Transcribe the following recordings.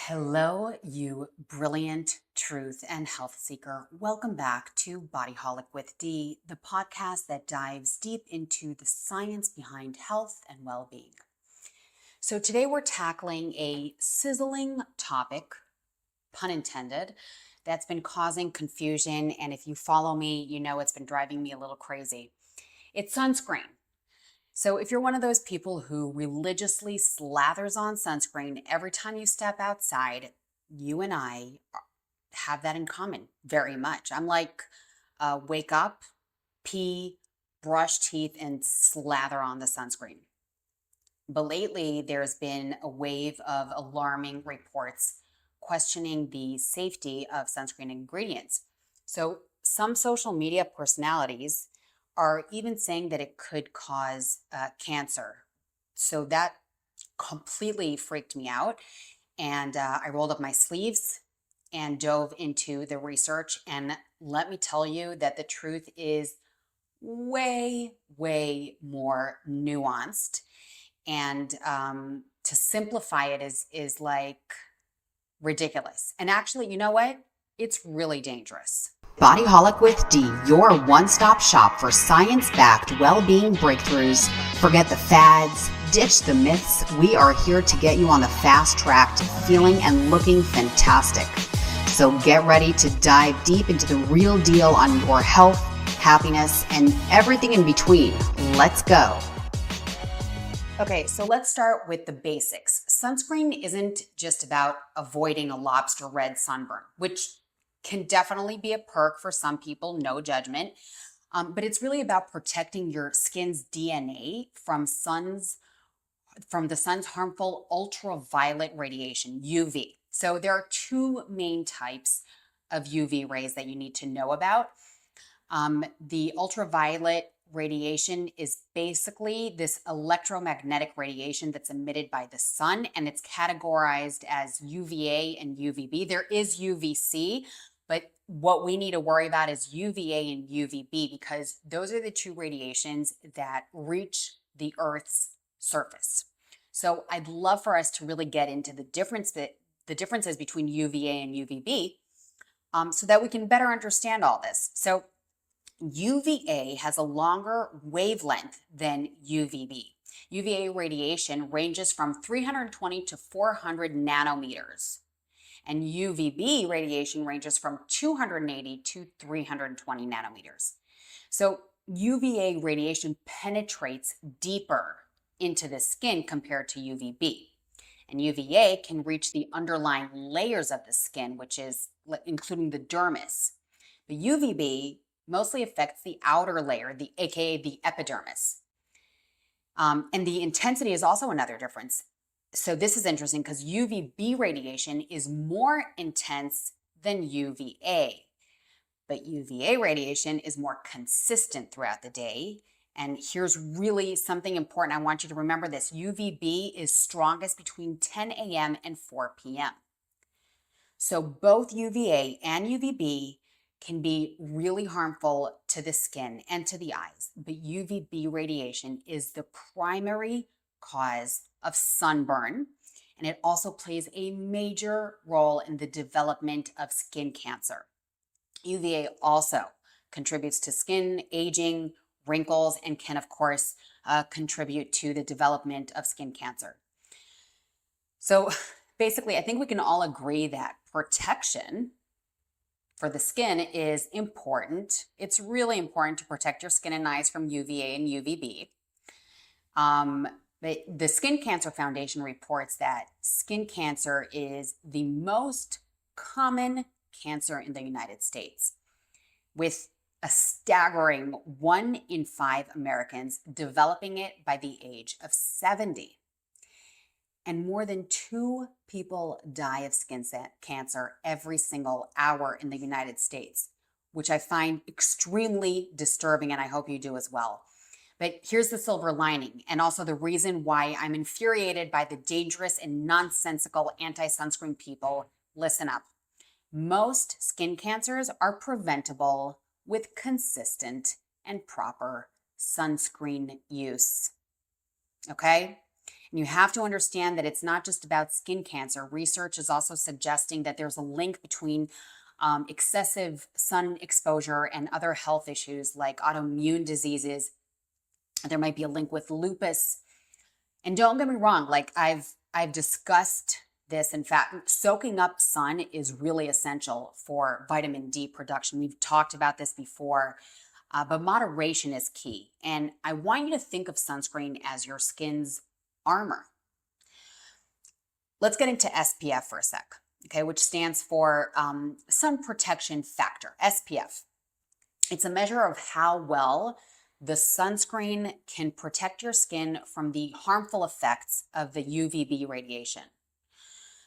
Hello, you brilliant truth and health seeker. Welcome back to Bodyholic with D, the podcast that dives deep into the science behind health and well being. So, today we're tackling a sizzling topic, pun intended, that's been causing confusion. And if you follow me, you know it's been driving me a little crazy. It's sunscreen. So, if you're one of those people who religiously slathers on sunscreen every time you step outside, you and I have that in common very much. I'm like, wake up, pee, brush teeth, and slather on the sunscreen. But lately, there's been a wave of alarming reports questioning the safety of sunscreen ingredients. So, some social media personalities are even saying that it could cause cancer. So, that completely freaked me out. And I rolled up my sleeves and dove into the research. And let me tell you that the truth is way, way more nuanced. And to simplify it is like ridiculous. And actually, you know what? It's really dangerous. Bodyholic with D, your one-stop shop for science-backed well-being breakthroughs. Forget the fads, ditch the myths. We are here to get you on the fast track to feeling and looking fantastic. So get ready to dive deep into the real deal on your health, happiness, and everything in between. Let's go. Okay, so let's start with the basics. Sunscreen isn't just about avoiding a lobster red sunburn, which can definitely be a perk for some people, no judgment. But it's really about protecting your skin's DNA from the sun's harmful ultraviolet radiation, UV. So there are two main types of UV rays that you need to know about. The ultraviolet radiation is basically this electromagnetic radiation that's emitted by the sun, and it's categorized as UVA and UVB. There is UVC, but what we need to worry about is UVA and UVB because those are the two radiations that reach the Earth's surface. So I'd love for us to really get into the differences between UVA and UVB so that we can better understand all this. So UVA has a longer wavelength than UVB. UVA radiation ranges from 320 to 400 nanometers, and UVB radiation ranges from 280 to 320 nanometers. So UVA radiation penetrates deeper into the skin compared to UVB. And UVA can reach the underlying layers of the skin, which is including the dermis. But UVB mostly affects the outer layer, aka the epidermis. And the intensity is also another difference. So this is interesting because UVB radiation is more intense than UVA. But UVA radiation is more consistent throughout the day. And here's really something important. I want you to remember this. UVB is strongest between 10 a.m. and 4 p.m. So both UVA and UVB can be really harmful to the skin and to the eyes, but UVB radiation is the primary cause of sunburn, and it also plays a major role in the development of skin cancer. UVA also contributes to skin aging, wrinkles, and can, of course, contribute to the development of skin cancer. So basically, I think we can all agree that protection for the skin is important. It's really important to protect your skin and eyes from UVA and UVB. But the Skin Cancer Foundation reports that skin cancer is the most common cancer in the United States, with a staggering 1 in 5 Americans developing it by the age of 70. And more than 2 people die of skin cancer every single hour in the United States, which I find extremely disturbing, and I hope you do as well. But here's the silver lining, and also the reason why I'm infuriated by the dangerous and nonsensical anti-sunscreen people. Listen up. Most skin cancers are preventable with consistent and proper sunscreen use. Okay? And you have to understand that it's not just about skin cancer. Research is also suggesting that there's a link between excessive sun exposure and other health issues like autoimmune diseases. There might be a link with lupus. And don't get me wrong, like I've discussed this. In fact, soaking up sun is really essential for vitamin D production. We've talked about this before, but moderation is key. And I want you to think of sunscreen as your skin's armor. Let's get into SPF for a sec, okay, which stands for sun protection factor, SPF. It's a measure of how well the sunscreen can protect your skin from the harmful effects of the UVB radiation.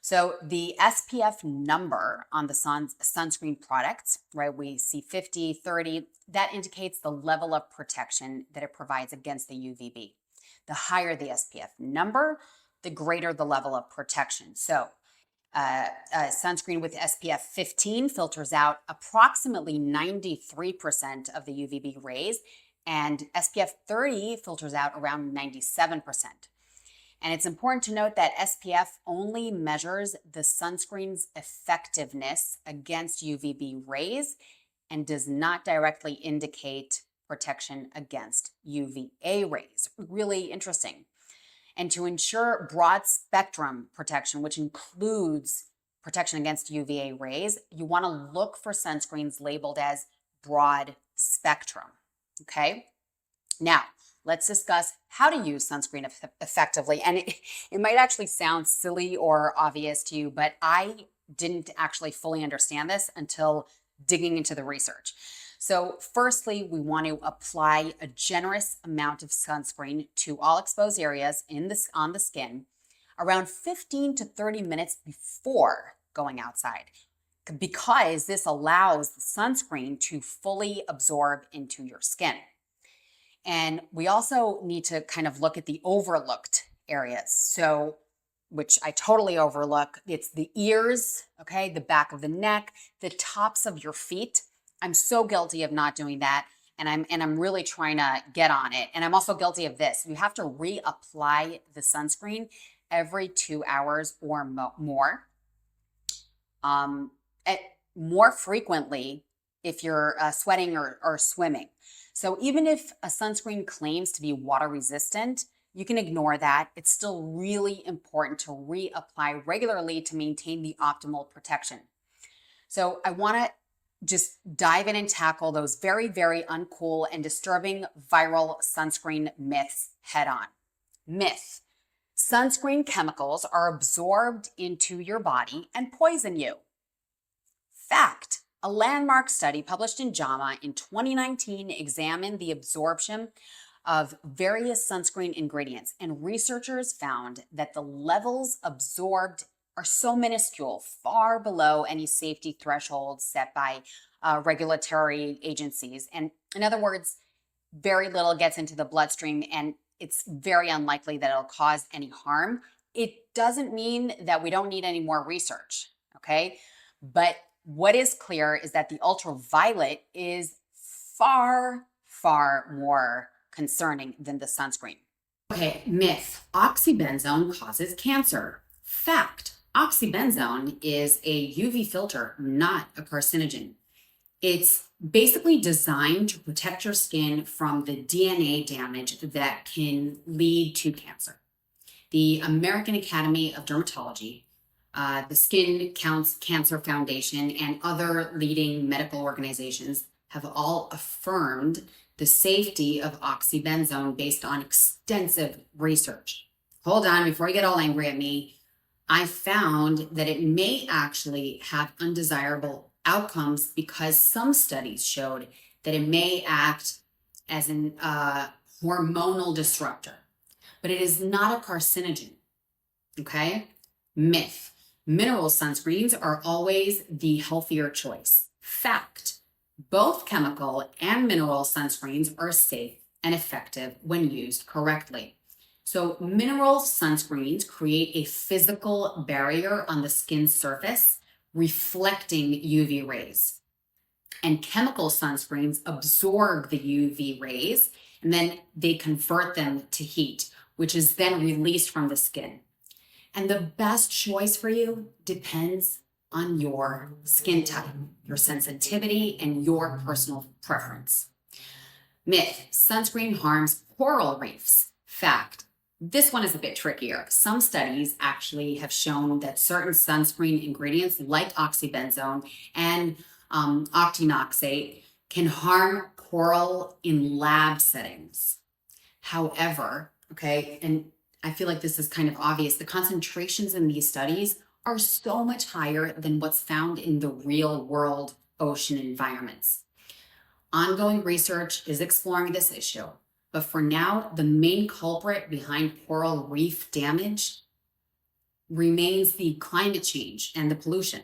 So the SPF number on the sunscreen products, right, we see 50, 30, that indicates the level of protection that it provides against the UVB. The higher the SPF number, the greater the level of protection. So sunscreen with SPF 15 filters out approximately 93% of the UVB rays, and SPF 30 filters out around 97%. And it's important to note that SPF only measures the sunscreen's effectiveness against UVB rays and does not directly indicate protection against UVA rays. Really interesting. And to ensure broad spectrum protection, which includes protection against UVA rays, you want to look for sunscreens labeled as broad spectrum. Okay? Now, let's discuss how to use sunscreen effectively. And it might actually sound silly or obvious to you, but I didn't actually fully understand this until digging into the research. So firstly, we want to apply a generous amount of sunscreen to all exposed areas on the skin around 15 to 30 minutes before going outside, because this allows the sunscreen to fully absorb into your skin. And we also need to kind of look at the overlooked areas. So, which I totally overlook, it's the ears, okay, the back of the neck, the tops of your feet. I'm so guilty of not doing that. And I'm really trying to get on it. And I'm also guilty of this. You have to reapply the sunscreen every 2 hours or more. More frequently if you're sweating or swimming. So even if a sunscreen claims to be water resistant, you can ignore that. It's still really important to reapply regularly to maintain the optimal protection. So I want to just dive in and tackle those very, very uncool and disturbing viral sunscreen myths head on. Myth: sunscreen chemicals are absorbed into your body and poison you. Fact: a landmark study published in JAMA in 2019 examined the absorption of various sunscreen ingredients, and researchers found that the levels absorbed are so minuscule, far below any safety thresholds set by regulatory agencies. And in other words, very little gets into the bloodstream, and it's very unlikely that it'll cause any harm. It doesn't mean that we don't need any more research, okay? But what is clear is that the ultraviolet is far, far more concerning than the sunscreen. Okay, myth: oxybenzone causes cancer. Fact: oxybenzone is a UV filter, not a carcinogen. It's basically designed to protect your skin from the DNA damage that can lead to cancer. The American Academy of Dermatology, the Skin Cancer Foundation, and other leading medical organizations have all affirmed the safety of oxybenzone based on extensive research. Hold on, before you get all angry at me, I found that it may actually have undesirable outcomes because some studies showed that it may act as an hormonal disruptor, but it is not a carcinogen, okay? Myth: mineral sunscreens are always the healthier choice. Fact: both chemical and mineral sunscreens are safe and effective when used correctly. So mineral sunscreens create a physical barrier on the skin surface, reflecting UV rays. And chemical sunscreens absorb the UV rays, and then they convert them to heat, which is then released from the skin. And the best choice for you depends on your skin type, your sensitivity, and your personal preference. Myth: sunscreen harms coral reefs. Fact: this one is a bit trickier. Some studies actually have shown that certain sunscreen ingredients like oxybenzone and octinoxate can harm coral in lab settings. However, and I feel like this is kind of obvious, the concentrations in these studies are so much higher than what's found in the real world ocean environments. Ongoing research is exploring this issue, but for now, the main culprit behind coral reef damage remains the climate change and the pollution.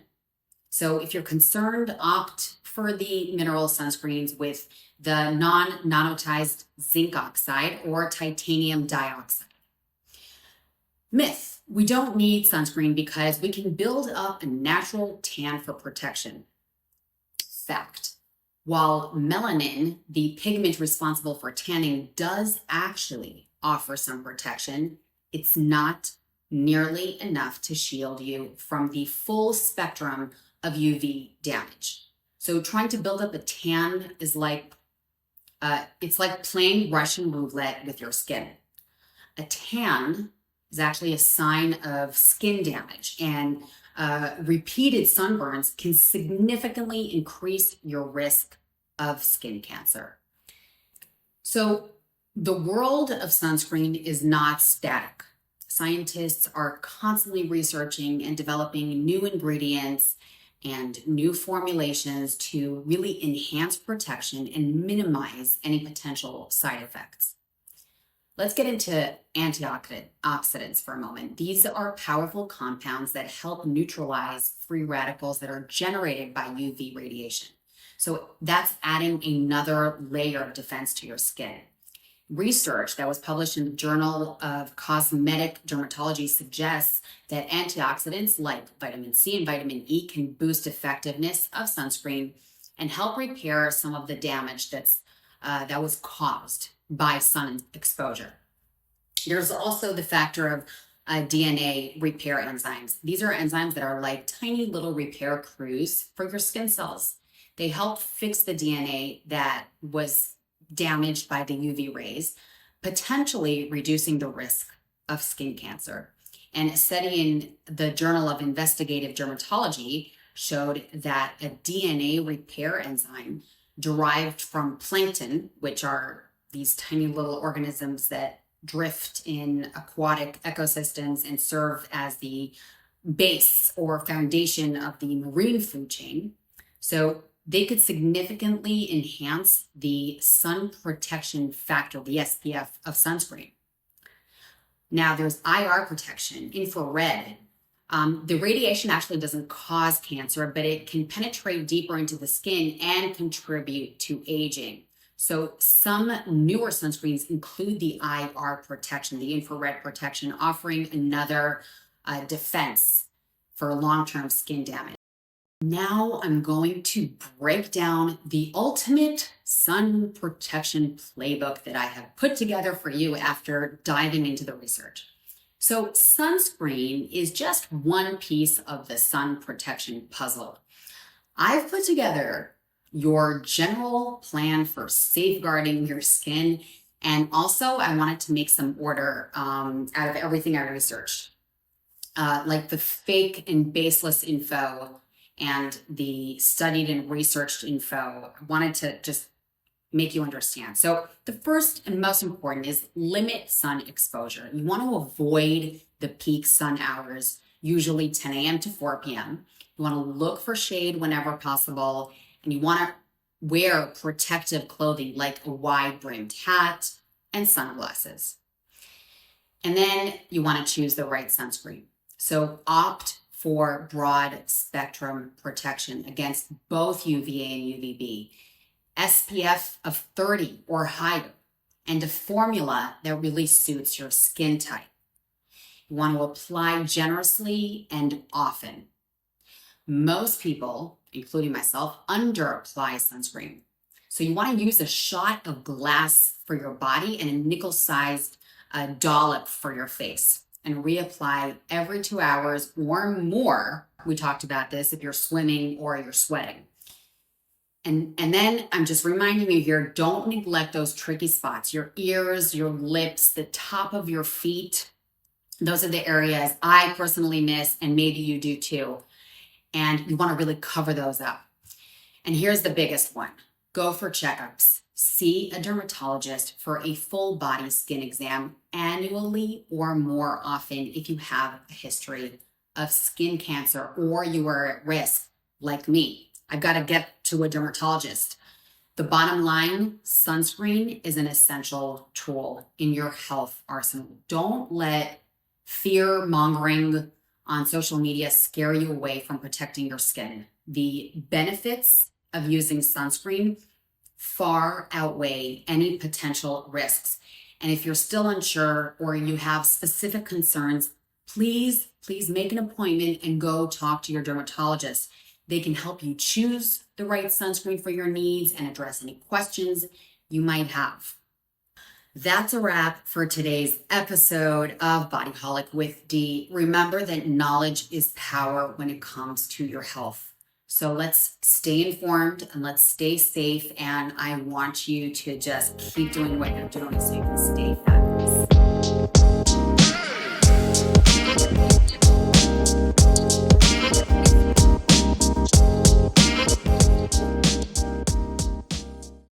So if you're concerned, opt for the mineral sunscreens with the non-nanotized zinc oxide or titanium dioxide. Myth: we don't need sunscreen because we can build up a natural tan for protection. Fact: while melanin, the pigment responsible for tanning, does actually offer some protection, it's not nearly enough to shield you from the full spectrum of UV damage. So trying to build up a tan is like, it's like playing Russian roulette with your skin. A tan is actually a sign of skin damage, and repeated sunburns can significantly increase your risk of skin cancer. So the world of sunscreen is not static. Scientists are constantly researching and developing new ingredients and new formulations to really enhance protection and minimize any potential side effects. Let's get into antioxidants for a moment. These are powerful compounds that help neutralize free radicals that are generated by UV radiation. So that's adding another layer of defense to your skin. Research that was published in the Journal of Cosmetic Dermatology suggests that antioxidants like vitamin C and vitamin E can boost effectiveness of sunscreen and help repair some of the damage that was caused by sun exposure. There's also the factor of DNA repair enzymes. These are enzymes that are like tiny little repair crews for your skin cells. They help fix the DNA that was damaged by the UV rays, potentially reducing the risk of skin cancer. And a study in the Journal of Investigative Dermatology showed that a DNA repair enzyme derived from plankton, which are these tiny little organisms that drift in aquatic ecosystems and serve as the base or foundation of the marine food chain. So they could significantly enhance the sun protection factor, the SPF of sunscreen. Now there's IR protection, infrared. The radiation actually doesn't cause cancer, but it can penetrate deeper into the skin and contribute to aging. So some newer sunscreens include the IR protection, the infrared protection, offering another defense for long-term skin damage. Now I'm going to break down the ultimate sun protection playbook that I have put together for you after diving into the research. So sunscreen is just one piece of the sun protection puzzle. I've put together your general plan for safeguarding your skin, and also I wanted to make some order out of everything I researched, like the fake and baseless info and the studied and researched info. I wanted to just make you understand. So the first and most important is limit sun exposure. You want to avoid the peak sun hours, usually 10 a.m. to 4 p.m. You want to look for shade whenever possible, and you want to wear protective clothing like a wide-brimmed hat and sunglasses. And then you want to choose the right sunscreen. So opt for broad spectrum protection against both UVA and UVB, SPF of 30 or higher, and a formula that really suits your skin type. You want to apply generously and often. Most people, including myself, under-apply sunscreen. So you want to use a shot of glass for your body and a nickel-sized a dollop for your face and reapply every 2 hours or more. We talked about this if you're swimming or you're sweating. And then I'm just reminding you here, don't neglect those tricky spots, your ears, your lips, the top of your feet. Those are the areas I personally miss, and maybe you do too. And you want to really cover those up. And here's the biggest one. Go for checkups. See a dermatologist for a full body skin exam annually or more often if you have a history of skin cancer or you are at risk like me. I've got to get to a dermatologist. The bottom line, sunscreen is an essential tool in your health arsenal. Don't let fear mongering on social media scare you away from protecting your skin. The benefits of using sunscreen far outweigh any potential risks. And if you're still unsure or you have specific concerns, please make an appointment and go talk to your dermatologist. They can help you choose the right sunscreen for your needs and address any questions you might have. That's a wrap for today's episode of Bodyholic with Dee. Remember that knowledge is power when it comes to your health. So let's stay informed and let's stay safe. And I want you to just keep doing what you're doing so you can stay fabulous.